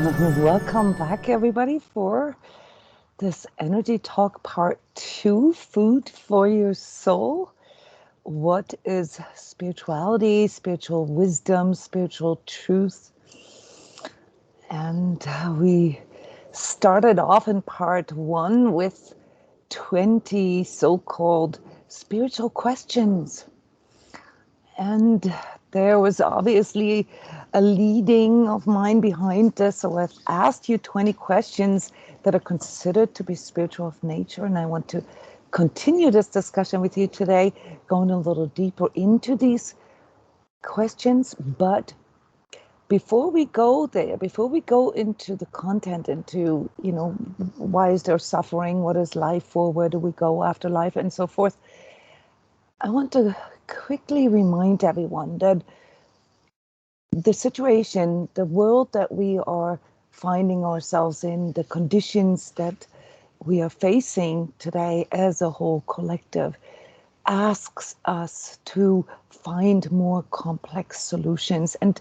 Welcome back, everybody, for this Energy Talk Part 2, Food for Your Soul. What is spirituality, spiritual wisdom, spiritual truth? And we started off in Part 1 with 20 so-called spiritual questions. And there was obviously a leading of mine behind this. So I've asked you 20 questions that are considered to be spiritual of nature. And I want to continue this discussion with you today, going a little deeper into these questions. But before we go there, before we go into the content, into, why is there suffering? What is life for? Where do we go after life? And so forth. I want to quickly remind everyone that the situation, the world that we are finding ourselves in, the conditions that we are facing today as a whole collective, asks us to find more complex solutions. And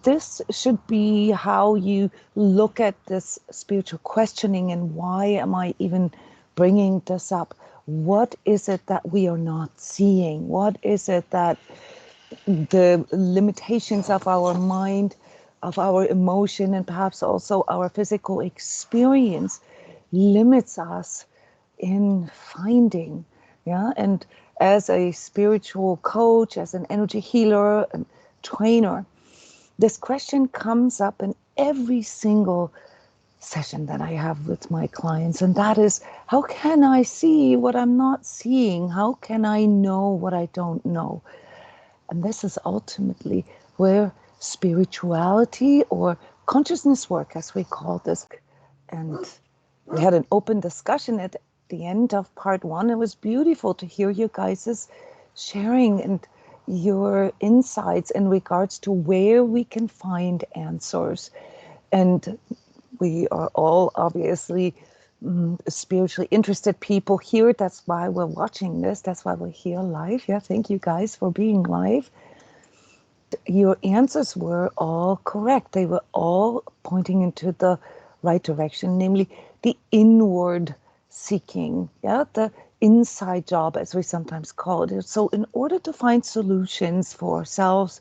this should be how you look at this spiritual questioning. And why am I even bringing this up? What is it that we are not seeing? What is it that the limitations of our mind, of our emotion, and perhaps also our physical experience limits us in finding? Yeah. And as a spiritual coach, as an energy healer and trainer, this question comes up in every single session that I have with my clients. And that is, how can I see what I'm not seeing? How can I know what I don't know? And this is ultimately where spirituality, or consciousness work, as we call this. And we had an open discussion at the end of Part 1. It was beautiful to hear you guys' sharing and your insights in regards to where we can find answers. And we are all obviously spiritually interested people here. That's why we're watching this. That's why we're here live. Yeah, thank you guys for being live. Your answers were all correct. They were all pointing into the right direction, namely the inward seeking, yeah, the inside job, as we sometimes call it. So in order to find solutions for ourselves,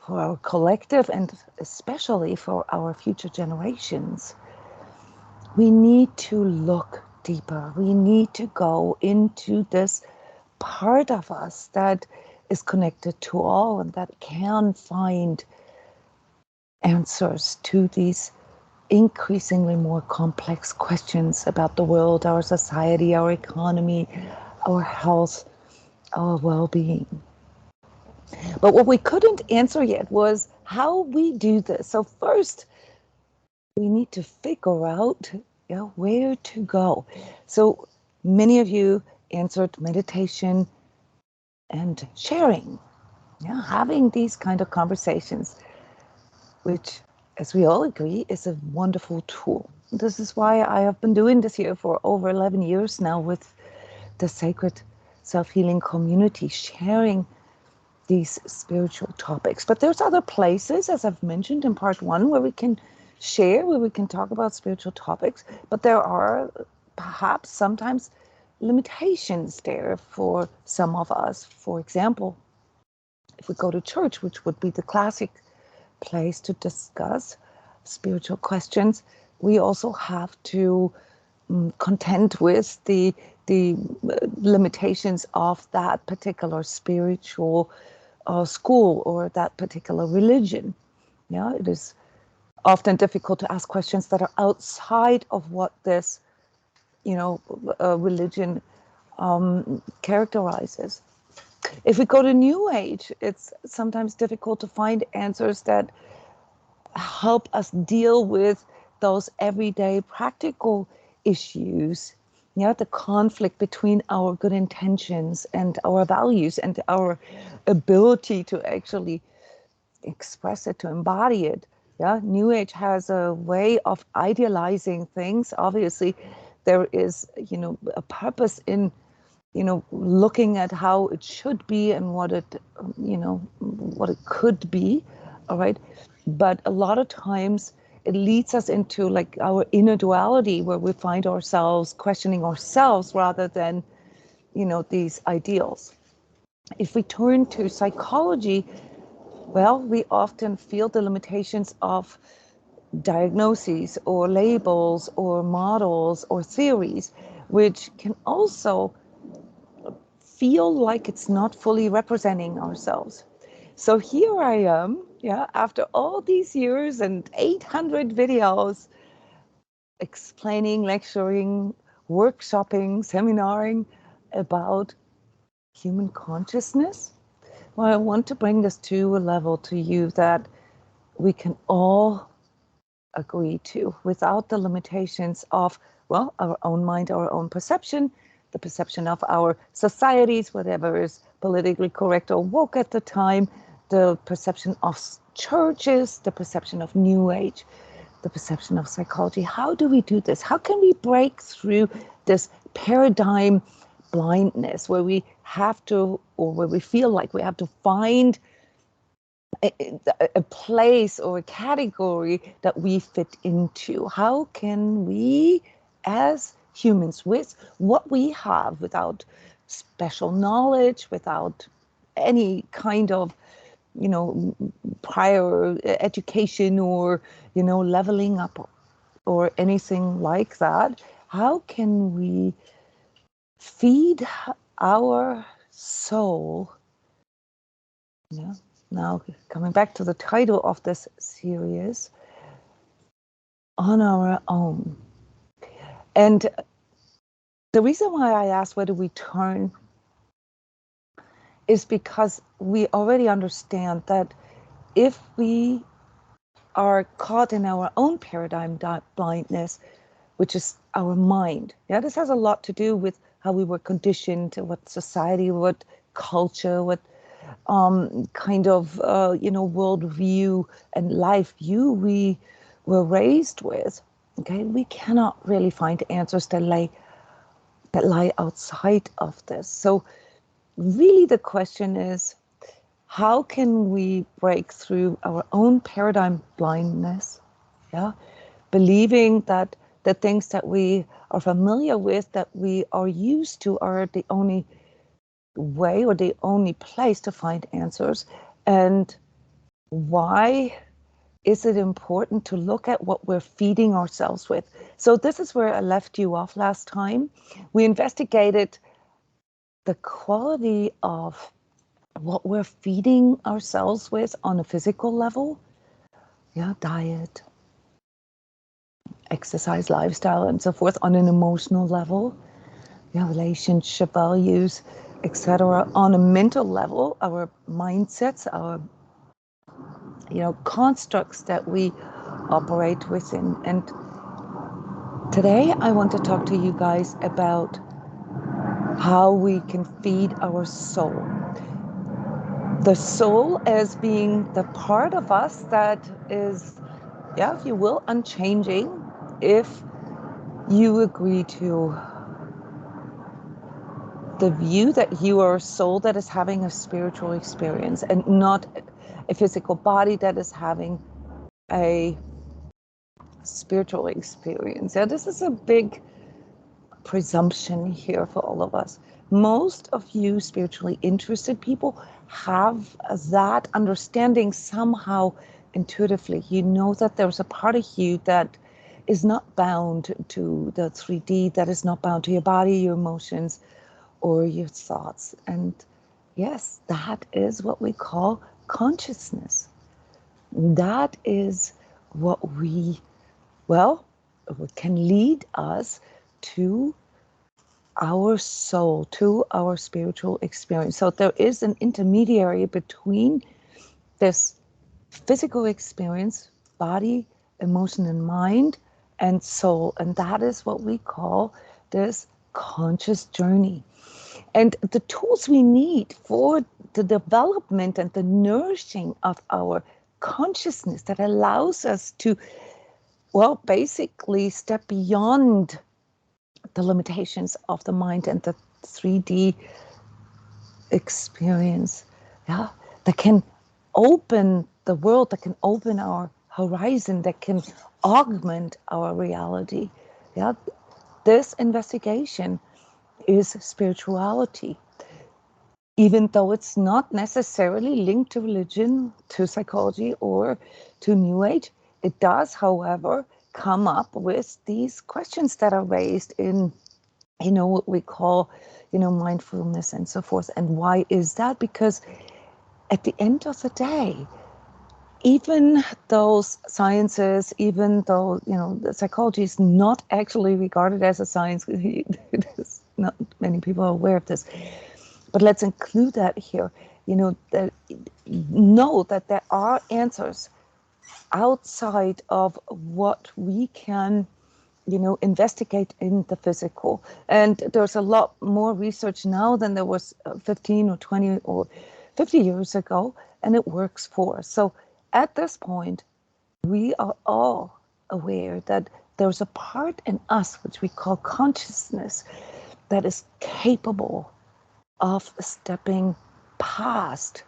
for our collective, and especially for our future generations, we need to look deeper. We need to go into this part of us that is connected to all and that can find answers to these increasingly more complex questions about the world, our society, our economy, our health, our well-being. But what we couldn't answer yet was how we do this. So first, we need to figure out where to go. So many of you answered meditation and sharing, having these kind of conversations, which, as we all agree, is a wonderful tool. This is why I have been doing this here for over 11 years now with the Sacred Self-Healing Community, sharing these spiritual topics. But there's other places, as I've mentioned in Part 1, where we can share, where we can talk about spiritual topics, but there are perhaps sometimes limitations there for some of us. For example, if we go to church, which would be the classic place to discuss spiritual questions, we also have to contend with the limitations of that particular spiritual school or that particular religion. Yeah, it is often difficult to ask questions that are outside of what this, religion characterizes. If we go to New Age, it's sometimes difficult to find answers that help us deal with those everyday practical issues. The conflict between our good intentions and our values and our ability to actually express it, to embody it. New Age has a way of idealizing things. Obviously, there is, a purpose in, looking at how it should be and what it, what it could be. All right. But a lot of times it leads us into like our inner duality, where we find ourselves questioning ourselves rather than, these ideals. If we turn to psychology, well, we often feel the limitations of diagnoses or labels or models or theories, which can also feel like it's not fully representing ourselves. So here I am, after all these years and 800 videos explaining, lecturing, workshopping, seminaring about human consciousness. Well, I want to bring this to a level to you that we can all agree to without the limitations of, well, our own mind, our own perception, the perception of our societies, whatever is politically correct or woke at the time, the perception of churches, the perception of New Age, the perception of psychology. How do we do this? How can we break through this paradigm blindness where we have to, or where we feel like we have to find a place or a category that we fit into? How can we, as humans, with what we have, without special knowledge, without any kind of, prior education or, leveling up or anything like that, how can we feed our soul? Now, coming back to the title of this series, on our own. And the reason why I asked where do we turn is because we already understand that if we are caught in our own paradigm blindness, which is our mind, this has a lot to do with how we were conditioned, what society, what culture, what kind of, worldview and life view we were raised with. Okay, we cannot really find answers that lie outside of this. So really the question is, how can we break through our own paradigm blindness? Believing that the things that we are familiar with, that we are used to, are the only way or the only place to find answers. And why is it important to look at what we're feeding ourselves with? So this is where I left you off last time. We investigated the quality of what we're feeding ourselves with on a physical level. Diet, exercise, lifestyle, and so forth. On an emotional level, relationship values, etc. On a mental level, our mindsets, our constructs that we operate within. And today I want to talk to you guys about how we can feed our soul. The soul as being the part of us that is, if you will, unchanging, if you agree to the view that you are a soul that is having a spiritual experience and not a physical body that is having a spiritual experience. This is a big presumption here for all of us. Most of you spiritually interested people have that understanding somehow intuitively. You know that there's a part of you that is not bound to the 3D, that is not bound to your body, your emotions, or your thoughts. And yes, that is what we call consciousness. That is what can lead us to our soul, to our spiritual experience. So there is an intermediary between this physical experience, body, emotion, and mind, and soul. And that is what we call this conscious journey. And the tools we need for the development and the nourishing of our consciousness that allows us to, basically step beyond the limitations of the mind and the 3D experience, that can open the world, that can open our horizon, that can augment our reality. Yeah, this investigation is spirituality. Even though it's not necessarily linked to religion, to psychology, or to New Age, it does, however, come up with these questions that are raised in, what we call, mindfulness and so forth. And why is that? Because at the end of the day, even those sciences, even though, the psychology is not actually regarded as a science, not many people are aware of this, but let's include that here, that know that there are answers outside of what we can, investigate in the physical. And there's a lot more research now than there was 15 or 20 or 50 years ago, and it works for us. So at this point, we are all aware that there's a part in us, which we call consciousness, that is capable of stepping past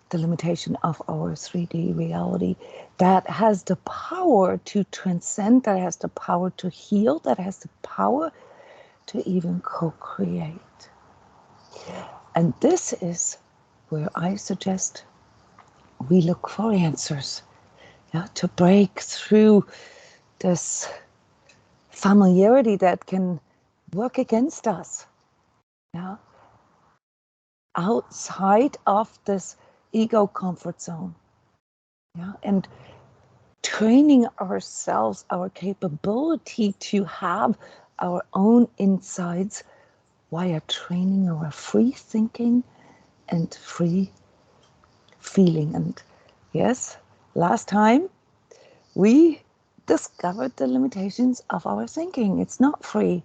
the limitation of our 3D reality, that has the power to transcend, that has the power to heal, that has the power to even co-create. And this is where I suggest we look for answers, to break through this familiarity that can work against us. Outside of this ego comfort zone, and training ourselves, our capability to have our own insights via training our free thinking and free feeling. And yes, last time we discovered the limitations of our thinking. It's not free.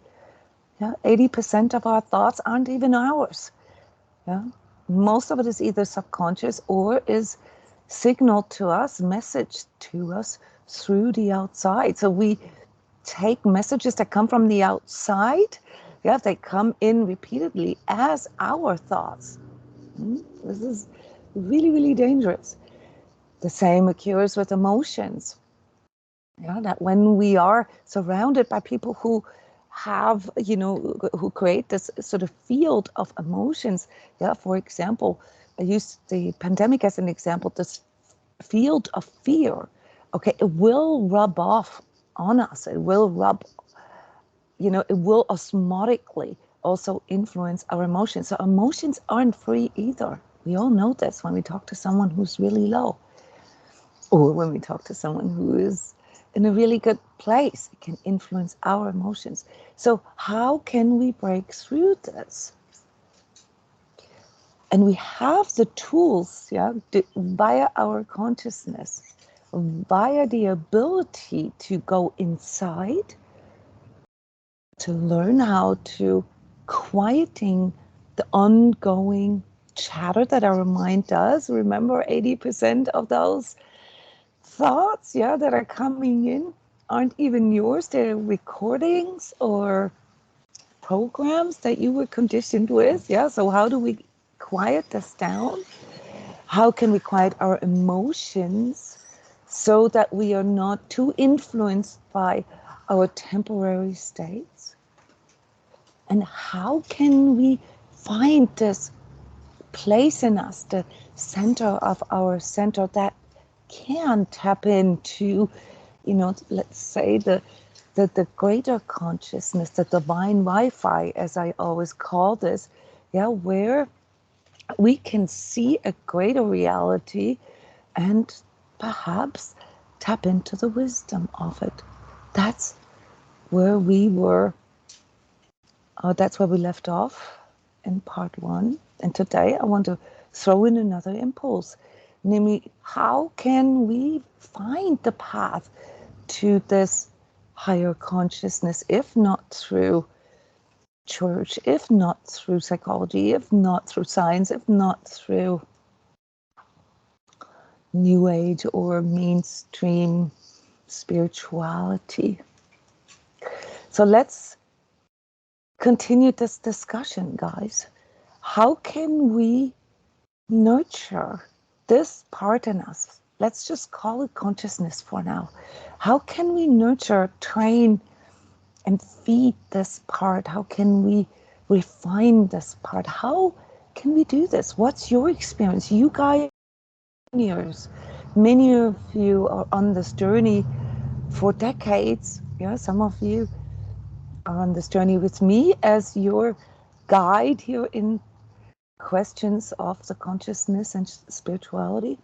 80% of our thoughts aren't even ours. Most of it is either subconscious or is signaled to us, messaged to us through the outside. So we take messages that come from the outside, they come in repeatedly as our thoughts. This is really, really dangerous. The same occurs with emotions. That when we are surrounded by people who have, who create this sort of field of emotions. For example, I use the pandemic as an example, this field of fear. Okay, it will rub off on us. It will rub, it will osmotically also influence our emotions. So emotions aren't free either. We all know this when we talk to someone who's really low, or when we talk to someone who is in a really good place. It can influence our emotions. So how can we break through this? And we have the tools, via our consciousness, via the ability to go inside, to learn how to quieting the ongoing chatter that our mind does. Remember, 80% of those thoughts, that are coming in aren't even yours. They're recordings or programs that you were conditioned with. So how do we quiet this down? How can we quiet our emotions so that we are not too influenced by our temporary states? And how can we find this place in us, the center of our center, that can tap into, let's say the greater consciousness, the divine Wi-Fi, as I always call this, where we can see a greater reality and perhaps tap into the wisdom of it. That's where we were. That's where we left off in part 1. And today I want to throw in another impulse. Namely, how can we find the path to this higher consciousness, if not through church, if not through psychology, if not through science, if not through New Age or mainstream spirituality? So let's continue this discussion, guys. How can we nurture this part in us, let's just call it consciousness for now. How can we nurture, train, and feed this part? How can we refine this part? How can we do this? What's your experience? You guys, years, many of you are on this journey for decades. Yeah, some of you are on this journey with me as your guide here in questions of the consciousness and spirituality.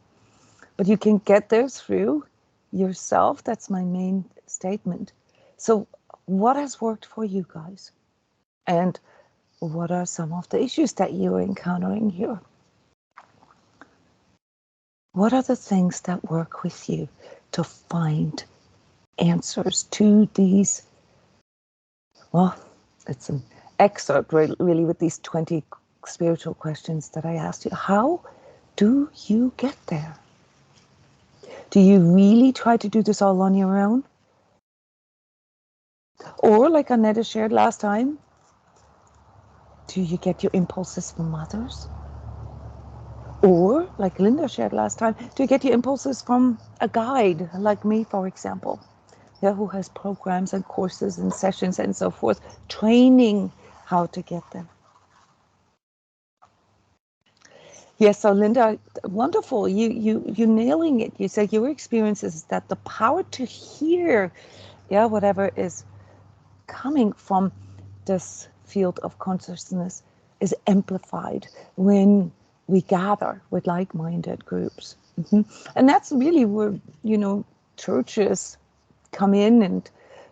But you can get there through yourself. That's my main statement. So what has worked for you guys? And what are some of the issues that you're encountering here? What are the things that work with you to find answers to these? Well, it's an excerpt really with these 20 spiritual questions that I asked you. How do you get there? Do you really try to do this all on your own? Or like Annette shared last time, do you get your impulses from others? Or like Linda shared last time, do you get your impulses from a guide like me, for example, yeah, who has programs and courses and sessions and so forth, training how to get them? Yes, so Linda, wonderful. You nailing it. You say your experience is that the power to hear, yeah, whatever is coming from this field of consciousness is amplified when we gather with like-minded groups. And that's really where, churches come in, and,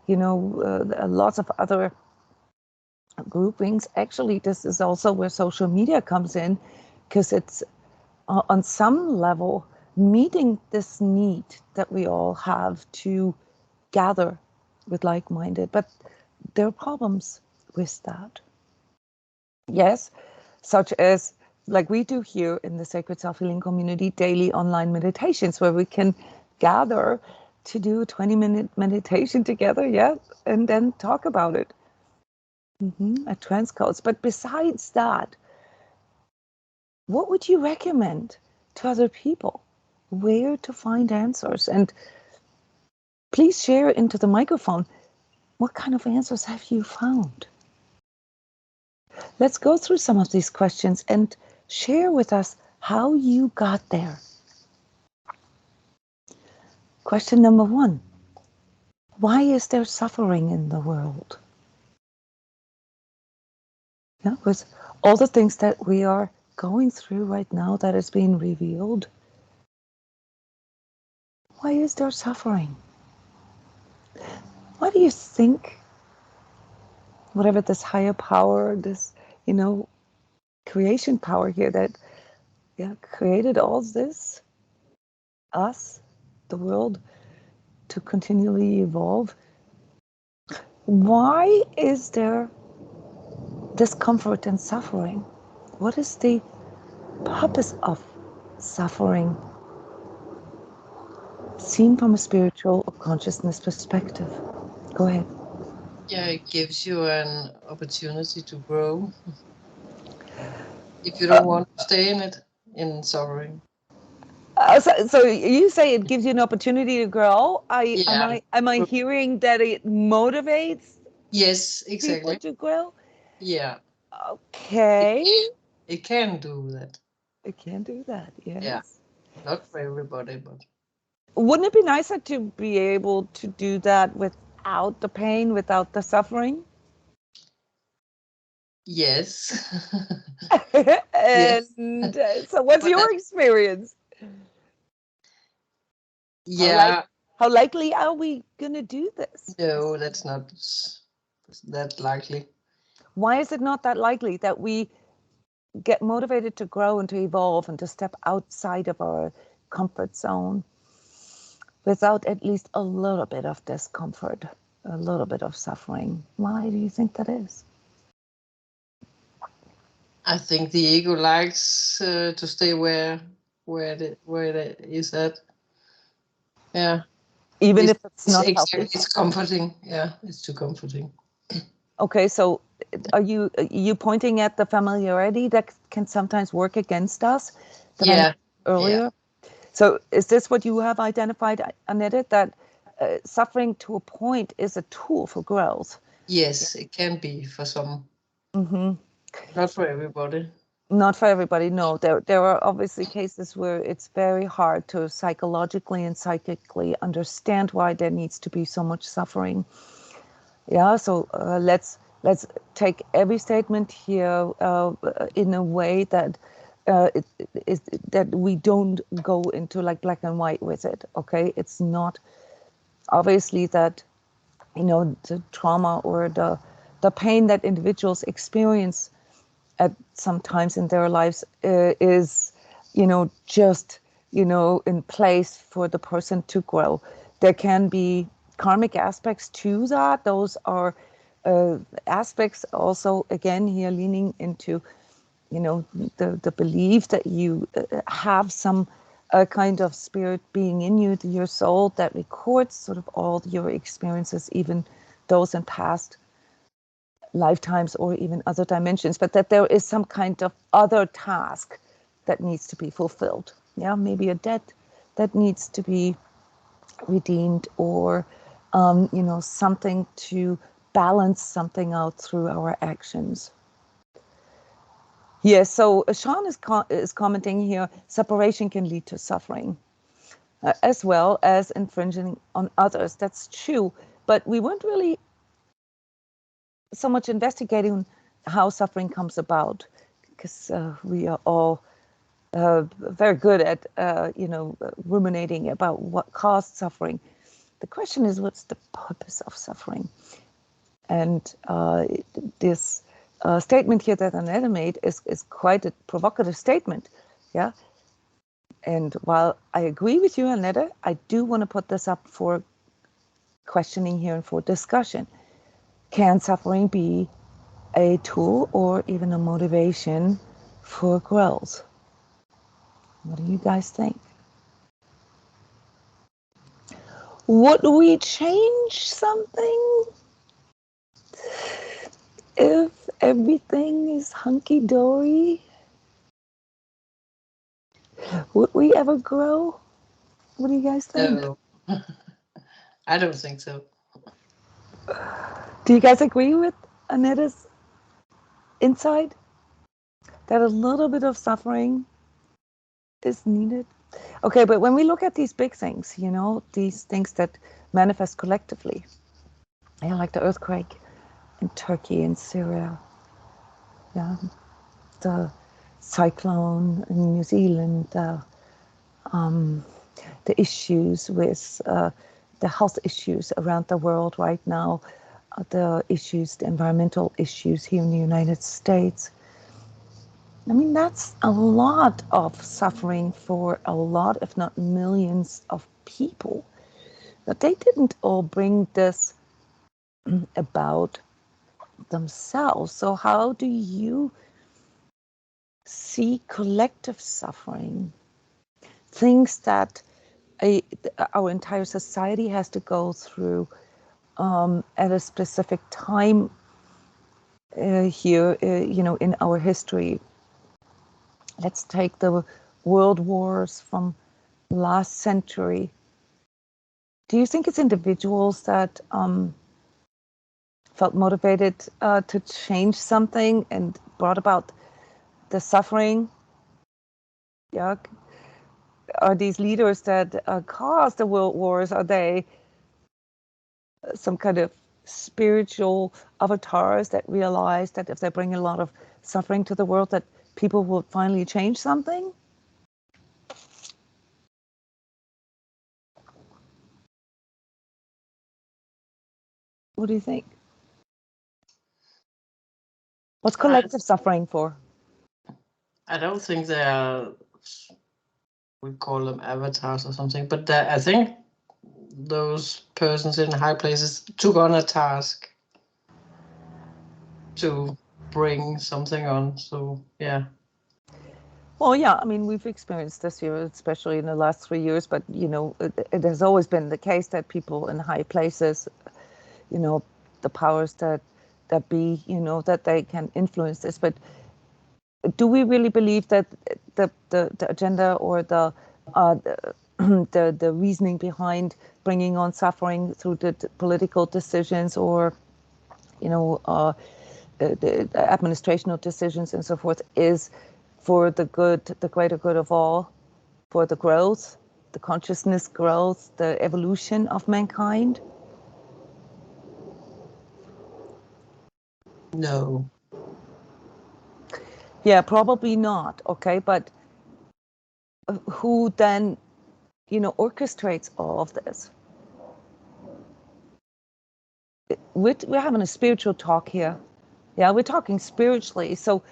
lots of other groupings. Actually, this is also where social media comes in, because it's on some level meeting this need that we all have to gather with like-minded. But there are problems with that. Yes, such as like we do here in the Sacred Self-Healing Community, daily online meditations where we can gather to do a 20-minute meditation together, yeah, and then talk about it at transCODES. But besides that, what would you recommend to other people? Where to find answers? And please share into the microphone. What kind of answers have you found? Let's go through some of these questions and share with us how you got there. Question number 1. Why is there suffering in the world? Yeah, with all the things that we are going through right now that is being revealed, why is there suffering? Why do you think whatever this higher power, this, creation power here that created all this, us, the world, to continually evolve, why is there discomfort and suffering? What is the purpose of suffering seen from a spiritual or consciousness perspective? Go ahead. Yeah, it gives you an opportunity to grow. If you don't want to stay in suffering. So you say it gives you an opportunity to grow. Yeah. Am I hearing that it motivates Yes, people exactly. to grow? Yeah. Okay. It can do that. I can do that. Yeah. Yes. Not for everybody, but Wouldn't it be nicer to be able to do that without the pain, without the suffering? yes. Yes. And so what's But your experience? yeah, How likely are we going to do this? no, that's not that likely. Why is it not that likely that we get motivated to grow and to evolve and to step outside of our comfort zone without at least a little bit of discomfort, a little bit of suffering? Why do you think that is? I think the ego likes to stay where it is at. Yeah. Even if it's not Exactly. healthy? It's comforting. Yeah, it's too comforting. Okay, so are you pointing at the familiarity that can sometimes work against us that I Yeah. mentioned Yeah. earlier? So is this what you have identified, Annette, that suffering to a point is a tool for growth? Yes, it can be for some. Mm-hmm. Not for everybody. Not for everybody, no. There are obviously cases where it's very hard to psychologically and psychically understand why there needs to be so much suffering. Yeah, so let's take every statement here in a way that that we don't go into like black and white with it. Okay, it's not obviously that the trauma or the pain that individuals experience at sometimes in their lives is just in place for the person to grow. There can be karmic aspects to that. Those are aspects also, again, here leaning into the belief that you have some kind of spirit being in you, your soul that records sort of all your experiences, even those in past lifetimes or even other dimensions, but that there is some kind of other task that needs to be fulfilled. Yeah, maybe a debt that needs to be redeemed, or something to balance something out through our actions. Yes, so Sean is commenting here, separation can lead to suffering, as well as infringing on others. That's true, but we weren't really so much investigating how suffering comes about, because we are all very good at ruminating about what caused suffering. The question is, what's the purpose of suffering? And this statement here that Annette made is quite a provocative statement. Yeah. And while I agree with you, Annette, I do want to put this up for questioning here and for discussion. Can suffering be a tool or even a motivation for growth? What do you guys think? Would we change something if everything is hunky-dory? Would we ever grow? What do you guys think? No. I don't think so. Do you guys agree with Annette's insight that a little bit of suffering is needed? Okay, but when we look at these big things, these things that manifest collectively, like the earthquake in Turkey and Syria, yeah, the cyclone in New Zealand, the issues with the health issues around the world right now, the environmental issues here in the United States. I mean, that's a lot of suffering for a lot, if not millions, of people. But they didn't all bring this about themselves. So how do you see collective suffering? Things that our entire society has to go through at a specific time here, in our history. Let's take the world wars from last century. Do you think it's individuals that felt motivated to change something and brought about the suffering? Yeah. Are these leaders that caused the world wars, are they some kind of spiritual avatars that realize that if they bring a lot of suffering to the world, that people will finally change something? What do you think? What's collective suffering for? I don't think they are, we call them avatars or something, but I think those persons in high places took on a task to bring something on. So, yeah. Well, yeah, I mean, we've experienced this year, especially in the last 3 years, but, it has always been the case that people in high places, the powers that be, that they can influence this. But do we really believe that the agenda or the the reasoning behind bringing on suffering through the political decisions or, the administrational decisions and so forth is for the good, the greater good of all, for the growth, the consciousness growth, the evolution of mankind? No. Yeah, probably not. Okay, but who then, orchestrates all of this? We're having a spiritual talk here. Yeah, we're talking spiritually. So,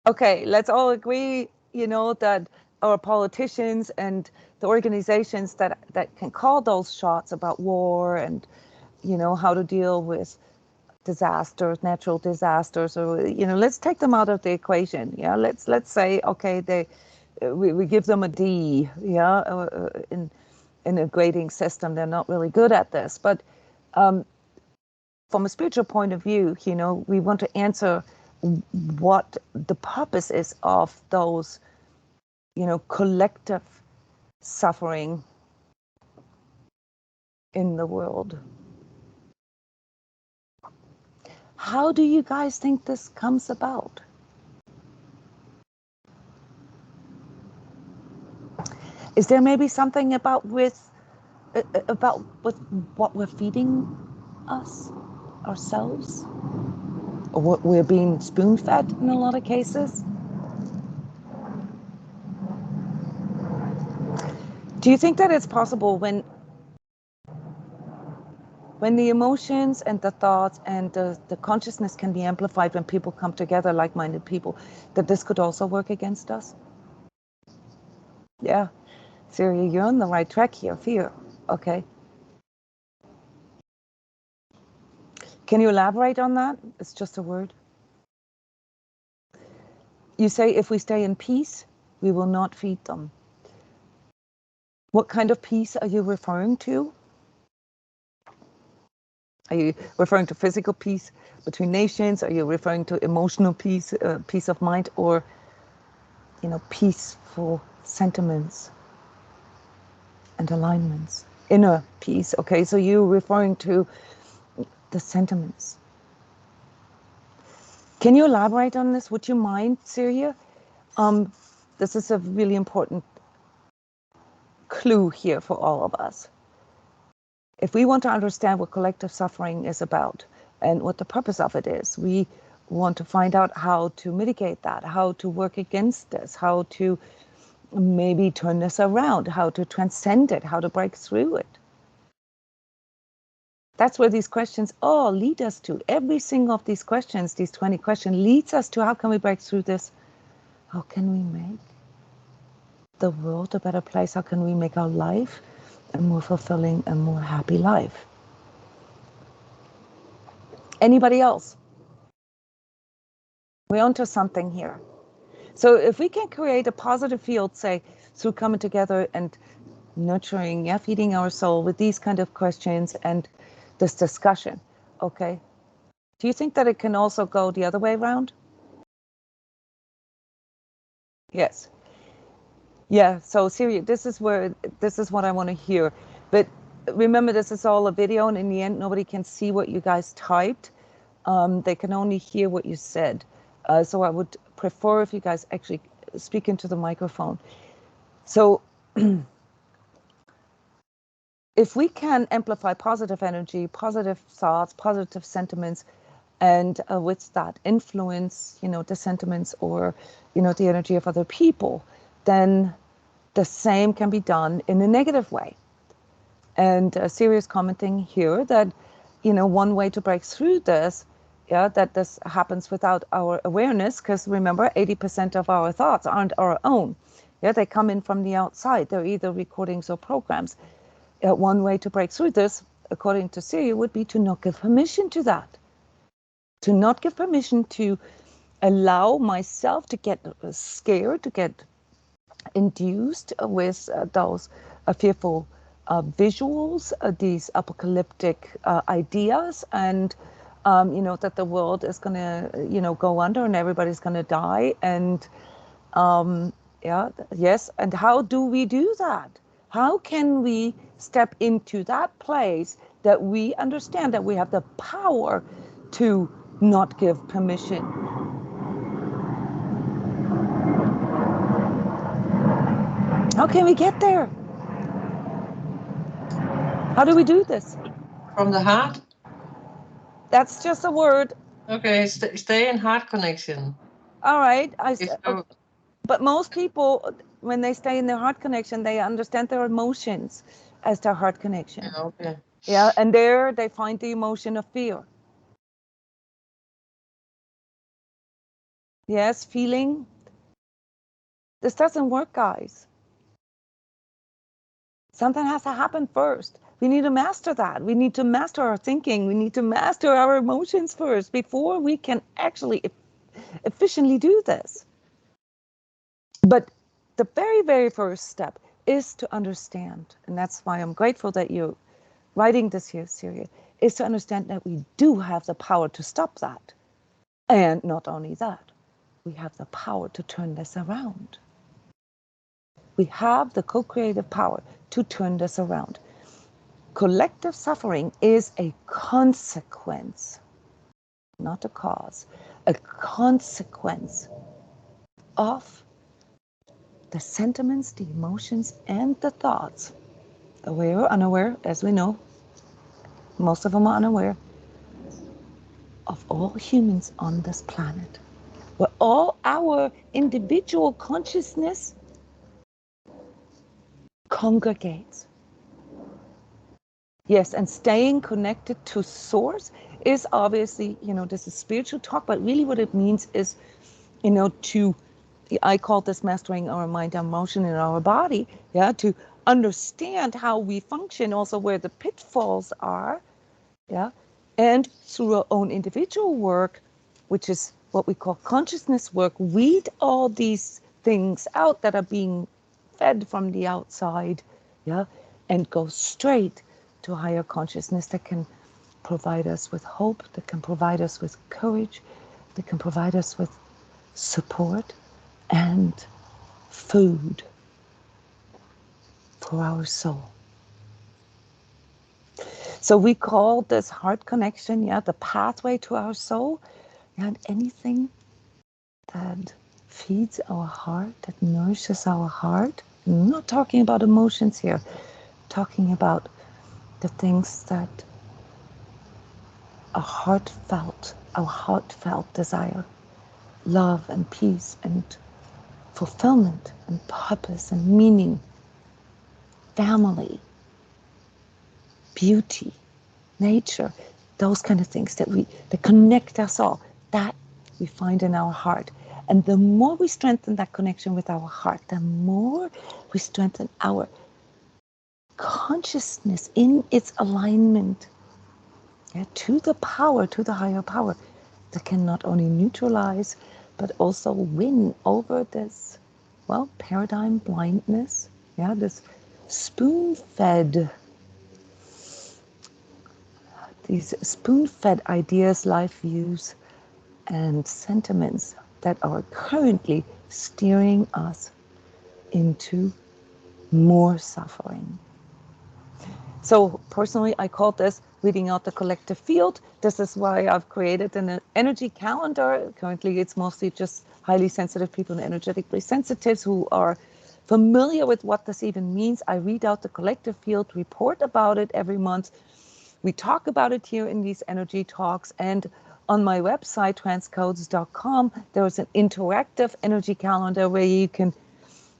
okay, let's all agree, that our politicians and the organizations that can call those shots about war and, how to deal with disasters, natural disasters, or, let's take them out of the equation. Yeah, let's say, okay, we give them a D, yeah, in a grading system. They're not really good at this. But from a spiritual point of view, we want to answer what the purpose is of those, collective suffering in the world. How do you guys think this comes about? Is there maybe something about with what we're feeding us, ourselves, or what we're being spoon-fed in a lot of cases? Do you think that it's possible when the emotions and the thoughts and the consciousness can be amplified when people come together, like-minded people, that this could also work against us? Yeah, Syria, you're on the right track here. Fear, okay. Can you elaborate on that? It's just a word. You say if we stay in peace, we will not feed them. What kind of peace are you referring to? Are you referring to physical peace between nations? Are you referring to emotional peace, peace of mind, or, peaceful sentiments and alignments? Inner peace. Okay, so you're referring to the sentiments. Can you elaborate on this? Would you mind, Syria? This is a really important clue here for all of us. If we want to understand what collective suffering is about and what the purpose of it is, we want to find out how to mitigate that, how to work against this, how to maybe turn this around, how to transcend it, how to break through it. That's where these questions all lead us to. Every single of these questions, these 20 questions, leads us to how can we break through this? How can we make the world a better place? How can we make our life a more fulfilling and more happy life? Anybody else? We're onto something here. So if we can create a positive field, say, through coming together and nurturing, feeding our soul with these kind of questions and this discussion, okay, do you think that it can also go the other way around? Yes. Yeah, so Siri, this is what I want to hear. But remember, this is all a video, and in the end, nobody can see what you guys typed. They can only hear what you said. So I would prefer if you guys actually speak into the microphone. So if we can amplify positive energy, positive thoughts, positive sentiments, and with that influence, the sentiments or, the energy of other people, then the same can be done in a negative way. And Sirius commenting here that, one way to break through this, that this happens without our awareness, because remember, 80% of our thoughts aren't our own. Yeah, they come in from the outside. They're either recordings or programs. One way to break through this, according to Siri, would be to not give permission to that. To not give permission to allow myself to get scared, to get induced with those fearful visuals, these apocalyptic ideas, and that the world is going to, go under and everybody's going to die, and Yeah, yes. And how do we do that? How can we step into that place that we understand that we have the power to not give permission? How can we get there? How do we do this? From the heart? That's just a word. Okay, stay in heart connection. All right. So, But most people, when they stay in their heart connection, they understand their emotions as their heart connection. yeah, okay. Yeah, and there they find the emotion of fear. Yes, feeling. This doesn't work, guys. Something has to happen first. We need to master that. We need to master our thinking. We need to master our emotions first before we can actually efficiently do this. But the very, very first step is to understand, and that's why I'm grateful that you're writing this here series, is to understand that we do have the power to stop that. And not only that, we have the power to turn this around. We have the co-creative power to turn this around. Collective suffering is a consequence, not a cause, a consequence of the sentiments, the emotions, and the thoughts, aware or unaware, as we know, most of them are unaware, of all humans on this planet. Where all our individual consciousness congregates. Yes, and staying connected to source is obviously, this is spiritual talk, but really what it means is, I call this mastering our mind, emotion, and our body, yeah, to understand how we function, also where the pitfalls are, yeah, and through our own individual work, which is what we call consciousness work, weed all these things out that are being fed from the outside, yeah, and go straight to higher consciousness that can provide us with hope, that can provide us with courage, that can provide us with support and food for our soul. So we call this heart connection, yeah, the pathway to our soul, and anything that feeds our heart, that nourishes our heart. I'm not talking about emotions here, I'm talking about the things that our heartfelt desire, love and peace and fulfillment and purpose and meaning, family, beauty, nature, those kind of things that connect us all, that we find in our heart. And the more we strengthen that connection with our heart, the more we strengthen our consciousness in its alignment, yeah, to the power, to the higher power that can not only neutralize, but also win over this, paradigm blindness, yeah, this spoon-fed, these spoon-fed ideas, life views, and sentiments that are currently steering us into more suffering. So personally, I call this weeding out the collective field. This is why I've created an energy calendar. Currently, it's mostly just highly sensitive people and energetically sensitives who are familiar with what this even means. I read out the collective field, report about it every month. We talk about it here in these energy talks, and on my website, transcodes.com, there is an interactive energy calendar where you can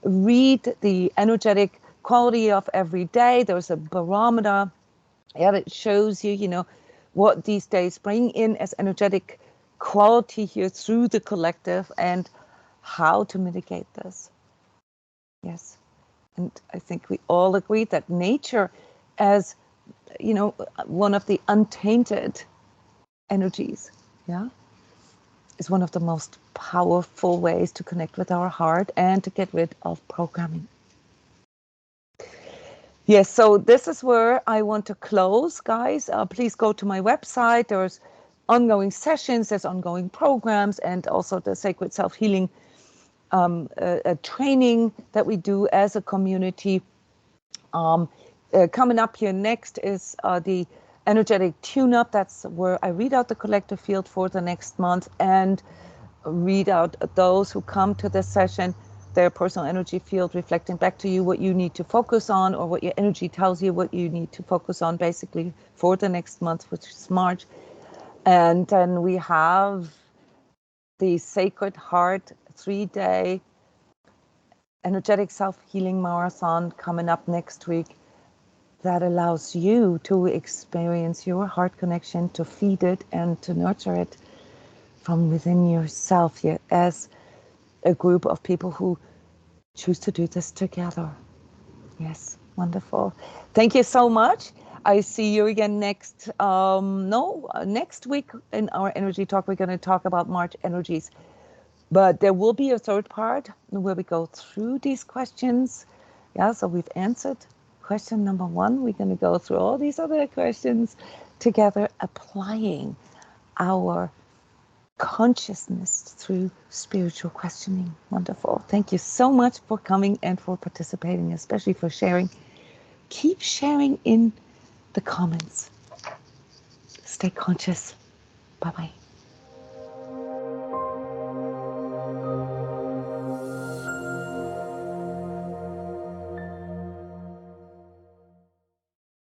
read the energetic quality of every day. There's a barometer that shows you, what these days bring in as energetic quality here through the collective and how to mitigate this. Yes. And I think we all agree that nature, as one of the untainted energies, yeah, is one of the most powerful ways to connect with our heart and to get rid of programming. Yes, so this is where I want to close, guys. Please go to my website. There's ongoing sessions, there's ongoing programs, and also the Sacred Self-Healing a training that we do as a community. Coming up here next is the energetic tune-up. That's where I read out the collective field for the next month and read out those who come to this session, their personal energy field, reflecting back to you what you need to focus on, or what your energy tells you what you need to focus on, basically for the next month, which is March. And then we have the Sacred Heart 3-day energetic self-healing marathon coming up next week, that allows you to experience your heart connection, to feed it and to nurture it from within yourself, as a group of people who choose to do this together. Yes, wonderful. Thank you so much. I see you again next week in our energy talk. We're going to talk about March energies, but there will be a third part where we go through these questions. Yeah, so we've answered question number 1. We're going to go through all these other questions together, applying our consciousness through spiritual questioning. Wonderful. Thank you so much for coming and for participating, especially for sharing. Keep sharing in the comments. Stay conscious. Bye-bye.